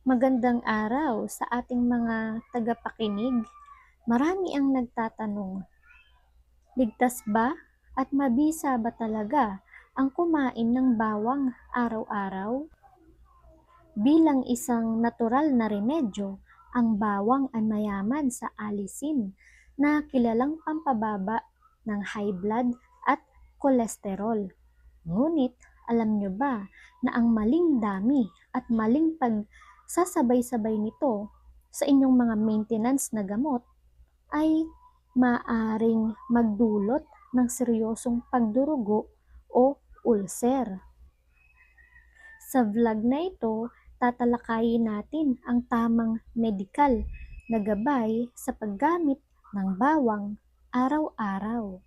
Magandang araw sa ating mga tagapakinig. Marami ang nagtatanong, ligtas ba at mabisa ba talaga ang kumain ng bawang araw-araw? Bilang isang natural na remedyo, ang bawang ay mayaman sa alisin na kilalang pampababa ng high blood at kolesterol. Ngunit, alam nyo ba na ang maling dami at maling pagsasabay-sabay nito sa inyong mga maintenance na gamot ay maaring magdulot ng seryosong pagdurugo o ulcer? Sa vlog na ito, tatalakayin natin ang tamang medikal na gabay sa paggamit ng bawang araw-araw.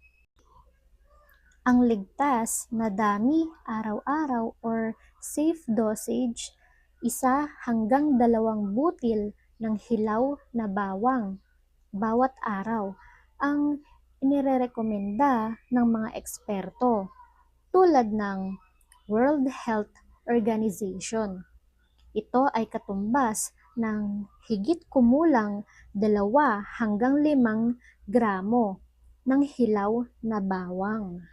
Ang ligtas na dami araw-araw or safe dosage, 1 hanggang 2 butil ng hilaw na bawang bawat araw ang inirerekomenda ng mga eksperto tulad ng World Health Organization. Ito ay katumbas ng higit kumulang 2 hanggang 5 gramo ng hilaw na bawang.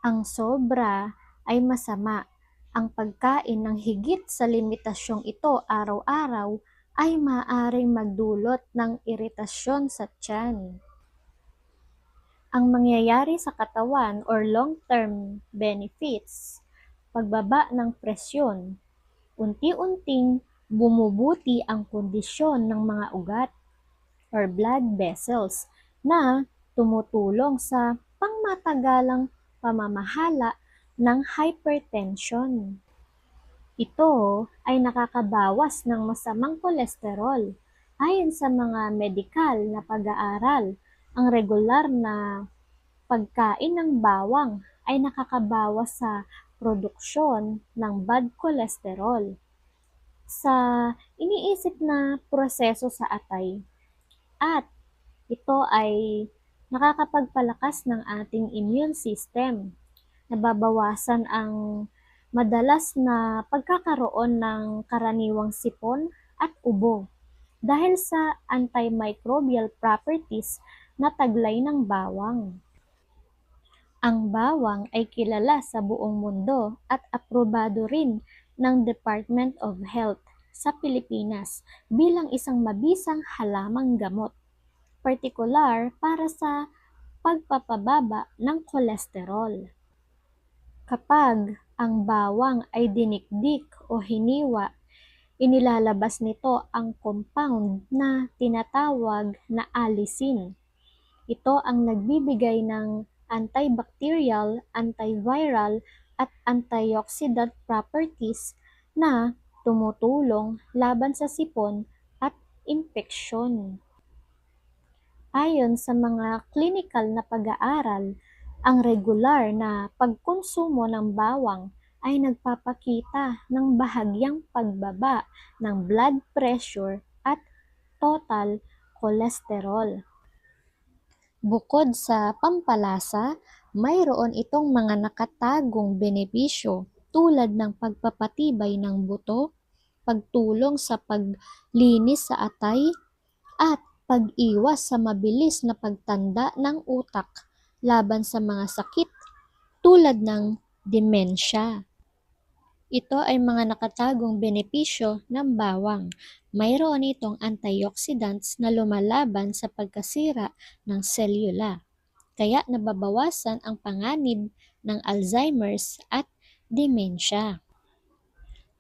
Ang sobra ay masama. Ang pagkain ng higit sa limitasyong ito araw-araw ay maaaring magdulot ng iritasyon sa tiyan. Ang mangyayari sa katawan or long-term benefits, pagbaba ng presyon, unti-unting bumubuti ang kondisyon ng mga ugat or blood vessels na tumutulong sa pangmatagalang pamamahala ng hypertension. Ito ay nakakabawas ng masamang kolesterol. Ayon sa mga medikal na pag-aaral, ang regular na pagkain ng bawang ay nakakabawas sa produksyon ng bad cholesterol sa iniisip na proseso sa atay, at ito ay nakakapagpalakas ng ating immune system. Nababawasan ang madalas na pagkakaroon ng karaniwang sipon at ubo dahil sa antimicrobial properties na taglay ng bawang. Ang bawang ay kilala sa buong mundo at aprobado rin ng Department of Health sa Pilipinas bilang isang mabisang halamang gamot, partikular para sa pagpapababa ng kolesterol. Kapag ang bawang ay dinikdik o hiniwa, inilalabas nito ang compound na tinatawag na allicin. Ito ang nagbibigay ng antibacterial, antiviral, at antioxidant properties na tumutulong laban sa sipon at impeksyon. Ayon sa mga clinical na pag-aaral, ang regular na pagkonsumo ng bawang ay nagpapakita ng bahagyang pagbaba ng blood pressure at total cholesterol. Bukod sa pampalasa, mayroon itong mga nakatagong benepisyo tulad ng pagpapatibay ng buto, pagtulong sa paglinis sa atay, at pag-iwas sa mabilis na pagtanda ng utak laban sa mga sakit tulad ng demensya. Ito ay mga nakatagong benepisyo ng bawang. Mayroon itong antioxidants na lumalaban sa pagkasira ng selula, kaya nababawasan ang panganib ng Alzheimer's at demensya.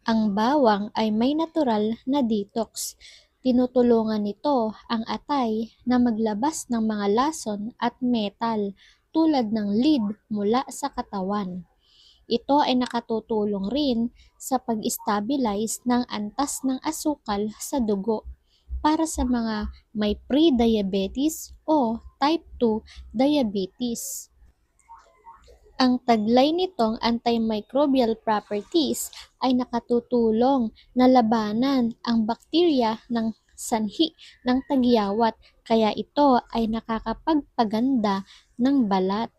Ang bawang ay may natural na detox. Tinutulungan nito ang atay na maglabas ng mga lason at metal tulad ng lead mula sa katawan. Ito ay nakatutulong rin sa pag-stabilize ng antas ng asukal sa dugo para sa mga may pre-diabetes o type 2 diabetes. Ang taglay nitong antimicrobial properties ay nakatutulong na labanan ang bakterya ng sanhi ng tagyawat, kaya ito ay nakakapagpaganda ng balat.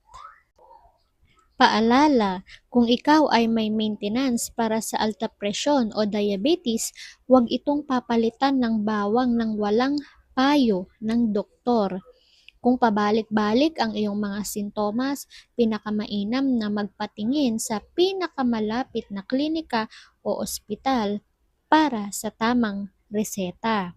Paalala, kung ikaw ay may maintenance para sa alta presyon o diabetes, huwag itong papalitan ng bawang ng walang payo ng doktor. Kung pabalik-balik ang iyong mga sintomas, pinakamainam na magpatingin sa pinakamalapit na klinika o ospital para sa tamang reseta.